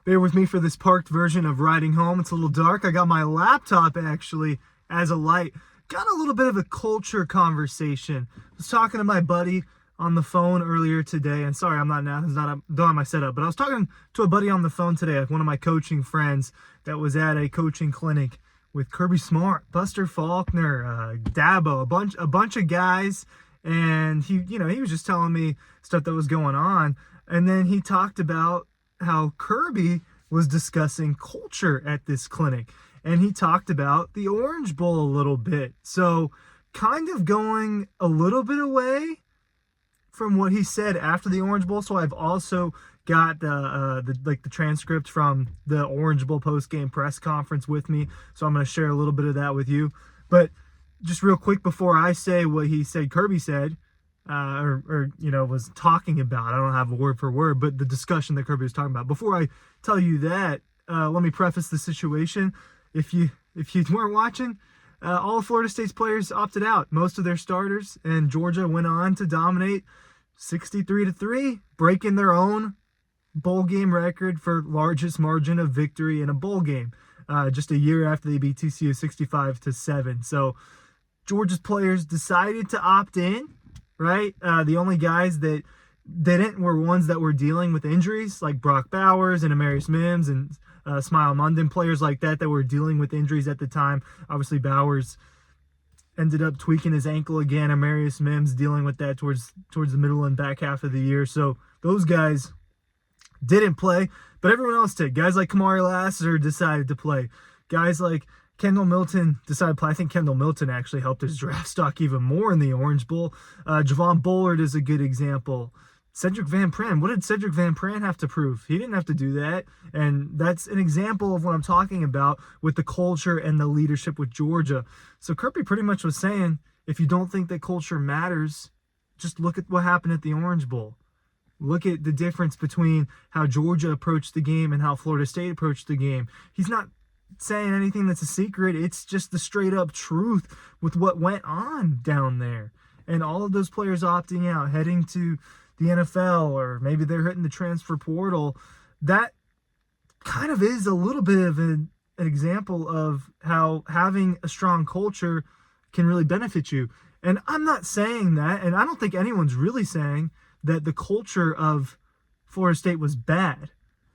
Bear with me for this parked version of riding home. It's a little dark. I got my laptop actually as a light. Got a little bit of a culture conversation. I was talking to my buddy on the phone earlier today, and sorry, I'm not now. It's not done my setup, but I was talking to a buddy on the phone today, one of my coaching friends that was at a coaching clinic with Kirby Smart, Buster Faulkner, Dabo, a bunch of guys, and he was just telling me stuff that was going on, and then he talked about how Kirby was discussing culture at this clinic, and he talked about the Orange Bowl a little bit. So kind of going a little bit away from what he said after the Orange Bowl. So I've also got the transcript from the Orange Bowl post-game press conference with me. So I'm going to share a little bit of that with you. But just real quick before I say what he said, Kirby said, was talking about. I don't have a word for word, but the discussion that Kirby was talking about. Before I tell you that, let me preface the situation. If you weren't watching, all of Florida State's players opted out, most of their starters, and Georgia went on to dominate 63-3, breaking their own bowl game record for largest margin of victory in a bowl game, just a year after they beat TCU 65-7. So Georgia's players decided to opt in. Right? The only guys that didn't were ones that were dealing with injuries, like Brock Bowers and Amarius Mims and Smile Munden, players like that were dealing with injuries at the time. Obviously, Bowers ended up tweaking his ankle again. Amarius Mims dealing with that towards the middle and back half of the year. So those guys didn't play, but everyone else did. Guys like Kamari Lassiter decided to play. Guys like Kendall Milton decided to play. I think Kendall Milton actually helped his draft stock even more in the Orange Bowl. Javon Bullard is a good example. Cedric Van Pran. What did Cedric Van Pran have to prove? He didn't have to do that. And that's an example of what I'm talking about with the culture and the leadership with Georgia. So Kirby pretty much was saying, if you don't think that culture matters, just look at what happened at the Orange Bowl. Look at the difference between how Georgia approached the game and how Florida State approached the game. He's not saying anything that's a secret. It's just the straight up truth with what went on down there. And all of those players opting out, heading to the NFL, or maybe they're hitting the transfer portal. That kind of is a little bit of an example of how having a strong culture can really benefit you. And I'm not saying that, and I don't think anyone's really saying that the culture of Florida State was bad,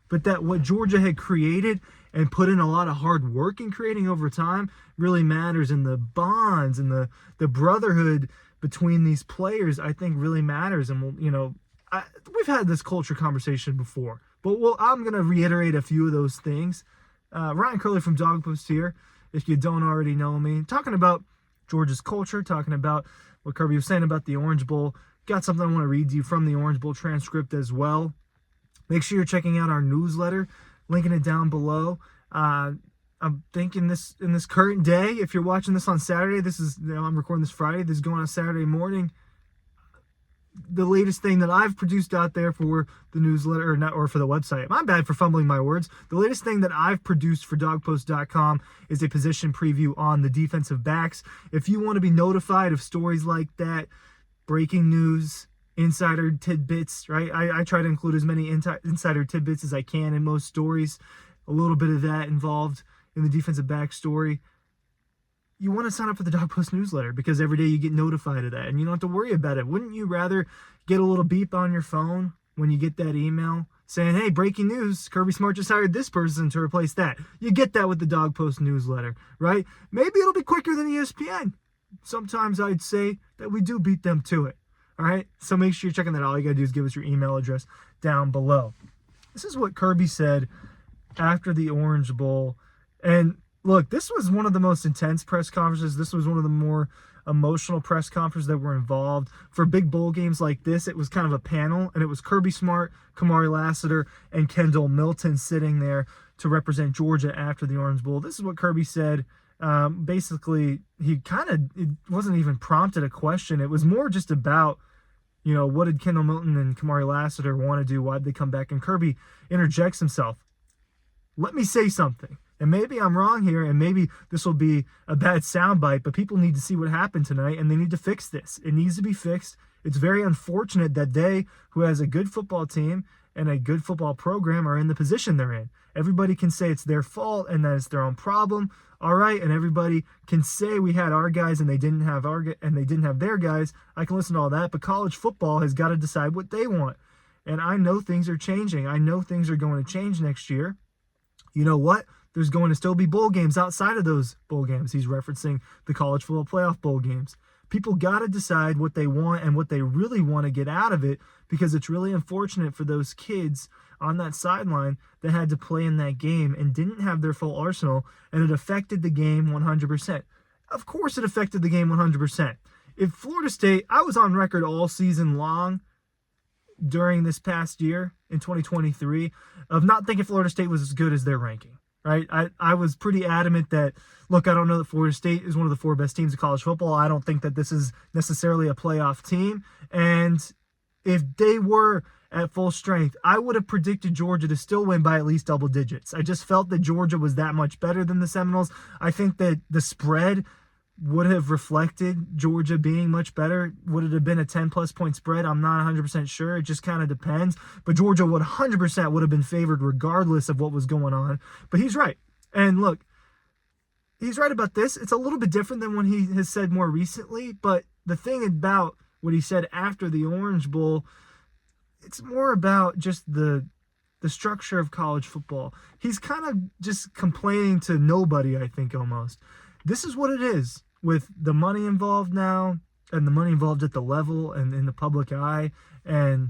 but that what Georgia had created and put in a lot of hard work in creating over time really matters. And the bonds and the brotherhood between these players, I think, really matters. And, we've had this culture conversation before, but I'm going to reiterate a few of those things. Ryan Curley from Dawg Post here, if you don't already know me, talking about Georgia's culture, talking about what Kirby was saying about the Orange Bowl. Got something I want to read to you from the Orange Bowl transcript as well. Make sure you're checking out our newsletter, linking it down below. I'm thinking in this current day, if you're watching this on Saturday, I'm recording this Friday, this is going on Saturday morning. The latest thing that I've produced out there for the newsletter, or for the website. My bad for fumbling my words. The latest thing that I've produced for dawgpost.com is a position preview on the defensive backs. If you want to be notified of stories like that, breaking news, insider tidbits, right? I try to include as many insider tidbits as I can in most stories. A little bit of that involved in the defensive back story. You want to sign up for the Dawg Post newsletter, because every day you get notified of that and you don't have to worry about it. Wouldn't you rather get a little beep on your phone when you get that email saying, hey, breaking news, Kirby Smart just hired this person to replace that? You get that with the Dawg Post newsletter, right? Maybe it'll be quicker than ESPN. Sometimes I'd say that we do beat them to it. All right, so make sure you're checking that out. All you got to do is give us your email address down below. This is what Kirby said after the Orange Bowl. And look, this was one of the most intense press conferences. This was one of the more emotional press conferences that were involved. For big bowl games like this, it was kind of a panel, and it was Kirby Smart, Kamari Lassiter, and Kendall Milton sitting there to represent Georgia after the Orange Bowl. This is what Kirby said. Basically, it wasn't even prompted a question. It was more just about, what did Kendall Milton and Kamari Lassiter want to do? Why did they come back? And Kirby interjects himself. Let me say something. And maybe I'm wrong here, and maybe this will be a bad soundbite, but people need to see what happened tonight, and they need to fix this. It needs to be fixed. It's very unfortunate that they, who has a good football team and a good football program are in the position they're in. Everybody can say it's their fault and that it's their own problem. All right, and everybody can say we had our guys and they didn't have their guys. I can listen to all that, but college football has got to decide what they want. And I know things are changing. I know things are going to change next year. You know what? There's going to still be bowl games outside of those bowl games. He's referencing the college football playoff bowl games. People got to decide what they want and what they really want to get out of it, because it's really unfortunate for those kids on that sideline that had to play in that game and didn't have their full arsenal, and it affected the game 100%. Of course it affected the game 100%. If Florida State, I was on record all season long during this past year in 2023 of not thinking Florida State was as good as their ranking. Right? I was pretty adamant that, look, I don't know that Florida State is one of the 4 best teams in college football. I don't think that this is necessarily a playoff team. And if they were at full strength, I would have predicted Georgia to still win by at least double digits. I just felt that Georgia was that much better than the Seminoles. I think that the spread would have reflected Georgia being much better. Would it have been a 10-plus point spread? I'm not 100% sure. It just kind of depends. But Georgia would 100% would have been favored regardless of what was going on. But he's right. And look, he's right about this. It's a little bit different than what he has said more recently. But the thing about what he said after the Orange Bowl, it's more about just the structure of college football. He's kind of just complaining to nobody, I think, almost. This is what it is with the money involved now, and the money involved at the level and in the public eye. And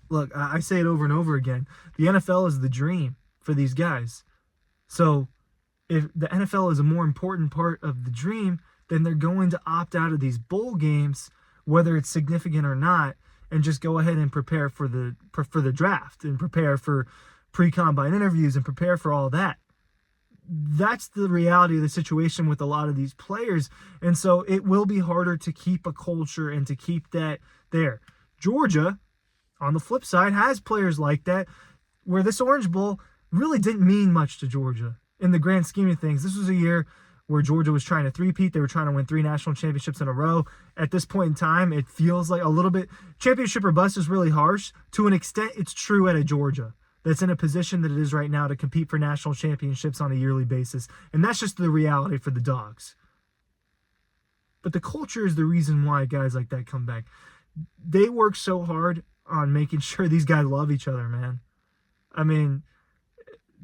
look, I say it over and over again. The NFL is the dream for these guys. So if the NFL is a more important part of the dream, then they're going to opt out of these bowl games, whether it's significant or not, and just go ahead and prepare for the draft and prepare for pre-combine interviews and prepare for all that. That's the reality of the situation with a lot of these players. And so it will be harder to keep a culture and to keep that there. Georgia, on the flip side, has players like that, where this Orange Bowl really didn't mean much to Georgia in the grand scheme of things. This was a year where Georgia was trying to three-peat. They were trying to win 3 national championships in a row. At this point in time, it feels like a little bit, championship or bust is really harsh. To an extent, it's true at a Georgia that's in a position that it is right now to compete for national championships on a yearly basis. And that's just the reality for the Dogs. But the culture is the reason why guys like that come back. They work so hard on making sure these guys love each other, man. I mean,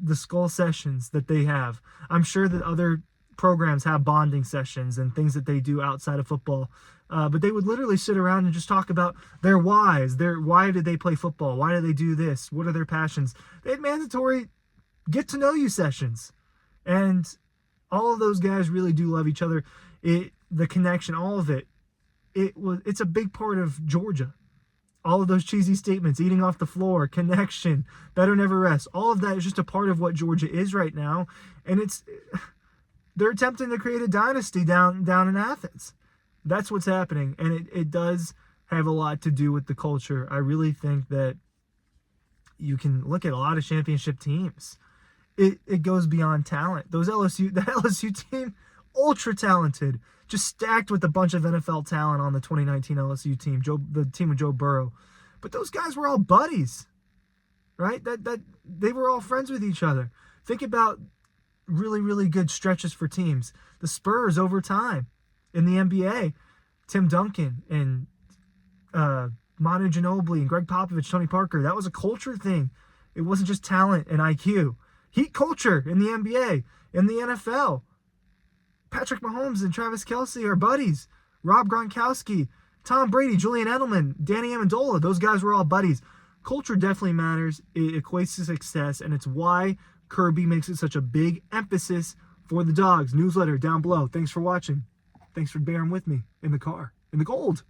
the skull sessions that they have. I'm sure that other programs have bonding sessions and things that they do outside of football. But they would literally sit around and just talk about their whys. Why did they play football? Why do they do this? What are their passions? They had mandatory get-to-know-you sessions. And all of those guys really do love each other. The connection, all of it. It's a big part of Georgia. All of those cheesy statements, eating off the floor, connection, better never rest. All of that is just a part of what Georgia is right now. And they're attempting to create a dynasty down in Athens. That's what's happening. And it does have a lot to do with the culture. I really think that you can look at a lot of championship teams. It goes beyond talent. The LSU team, ultra talented, just stacked with a bunch of NFL talent on the 2019 LSU team, the team with Joe Burrow. But those guys were all buddies, right? That they were all friends with each other. Think about really, really good stretches for teams. The Spurs over time in the NBA, Tim Duncan and Manu Ginobili and Greg Popovich, Tony Parker. That was a culture thing. It wasn't just talent and IQ. Heat culture in the NBA, in the NFL. Patrick Mahomes and Travis Kelce are buddies. Rob Gronkowski, Tom Brady, Julian Edelman, Danny Amendola. Those guys were all buddies. Culture definitely matters. It equates to success, and it's why Kirby makes it such a big emphasis for the Dogs. Newsletter down below. Thanks for watching. Thanks for bearing with me in the car, in the cold.